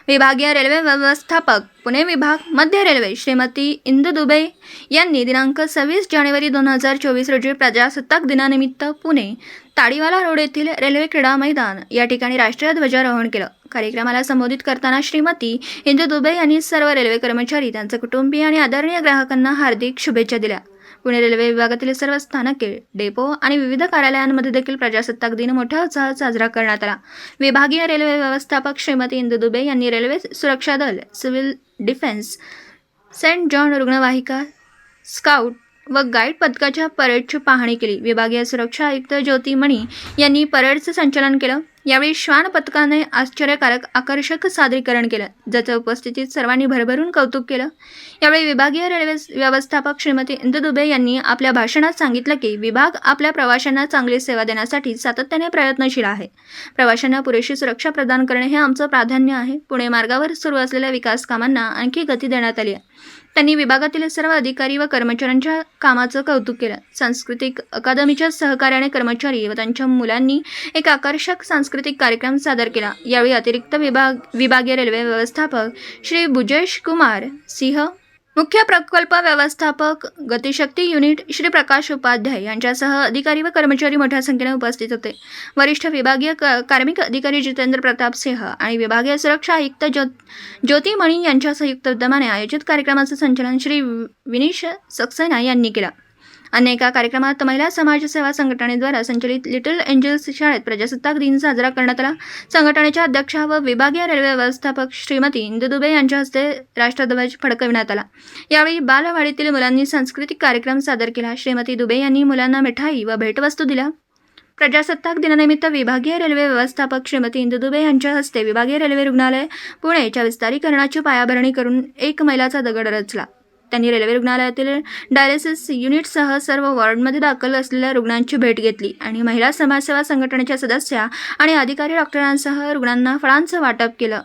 विभागीय रेल्वे व्यवस्थापक पुणे विभाग मध्य रेल्वे श्रीमती इंदू दुबे यांनी दिनांक 26 जानेवारी 2024 रोजी प्रजासत्ताक दिनानिमित्त पुणे ताडीवाला रोड येथील रेल्वे क्रीडा मैदान या ठिकाणी राष्ट्रीय ध्वजारोहण केलं। कार्यक्रमाला संबोधित करताना श्रीमती इंदू दुबे यांनी सर्व रेल्वे कर्मचारी, त्यांचे कुटुंबीय आणि आदरणीय ग्राहकांना हार्दिक शुभेच्छा दिल्या। पुणे रेल्वे विभागातील सर्व स्थानके, डेपो आणि विविध कार्यालयांमध्ये देखील प्रजासत्ताक दिन मोठ्या उत्साहात साजरा करण्यात आला। विभागीय रेल्वे व्यवस्थापक श्रीमती इंदू दुबे यांनी रेल्वे सुरक्षा दल, सिव्हिल डिफेन्स, सेंट जॉन रुग्णवाहिका, स्काउट व गाईड पथकाच्या परेडची पाहणी केली। विभागीय सुरक्षा आयुक्त ज्योती मणी यांनी परेडचे संचालन केलं। यावेळी श्वान पथकाने आश्चर्यकारक आकर्षक सादरीकरण केलं, ज्याच्या उपस्थितीत सर्वांनी भरभरून कौतुक केलं। यावेळी विभागीय रेल्वे व्यवस्थापक श्रीमती इंदू दुबे यांनी आपल्या भाषणात सांगितलं की विभाग आपल्या प्रवाशांना चांगली सेवा देण्यासाठी सातत्याने प्रयत्नशील आहे। प्रवाशांना पुरेशी सुरक्षा प्रदान करणे हे आमचं प्राधान्य आहे। पुणे मार्गावर सुरू असलेल्या विकास कामांना आणखी गती देण्यात आली आहे। त्यांनी विभागातील सर्व अधिकारी व कर्मचाऱ्यांच्या कामाचं कौतुक केलं। सांस्कृतिक अकादमीच्या सहकार्याने कर्मचारी व त्यांच्या मुलांनी एक आकर्षक सांस्कृतिक कार्यक्रम सादर केला। यावेळी अतिरिक्त विभागीय रेल्वे व्यवस्थापक श्री बुजेश कुमार सिंह, मुख्य प्रकल्प व्यवस्थापक गतिशक्ती युनिट श्री प्रकाश उपाध्याय यांच्यासह अधिकारी व कर्मचारी मोठ्या संख्येने उपस्थित होते। वरिष्ठ विभागीय कार्मिक अधिकारी जितेंद्र प्रताप सिंह आणि विभागीय सुरक्षा आयुक्त ज्योती मणी यांच्या संयुक्त विद्यमाने आयोजित कार्यक्रमाचे संचालन श्री विनीश सक्सेना यांनी केलं। अन्य एका कार्यक्रमात महिला समाजसेवा संघटनेद्वारा संचलित लिटिल एंजल्स शाळेत प्रजासत्ताक दिन साजरा करण्यात आला। संघटनेच्या अध्यक्षा व विभागीय रेल्वे व्यवस्थापक श्रीमती इंदू दुबे यांच्या हस्ते राष्ट्रध्वज फडकविण्यात आला। यावेळी बालवाडीतील मुलांनी सांस्कृतिक कार्यक्रम सादर केला। श्रीमती दुबे यांनी मुलांना मिठाई व भेटवस्तू दिल्या। प्रजासत्ताक दिनानिमित्त विभागीय रेल्वे व्यवस्थापक श्रीमती इंदू दुबे यांच्या हस्ते विभागीय रेल्वे रुग्णालय पुणेच्या विस्तारीकरणाची पायाभरणी करून एक मैलाचा दगड रचला। त्यांनी रेल्वे रुग्णालयातील डायलिसिस युनिटसह सर्व वॉर्डमध्ये दाखल असलेल्या रुग्णांची भेट घेतली आणि महिला समाजसेवा संघटनेच्या सदस्या आणि अधिकारी डॉक्टरांसह रुग्णांना फळांचं वाटप केलं।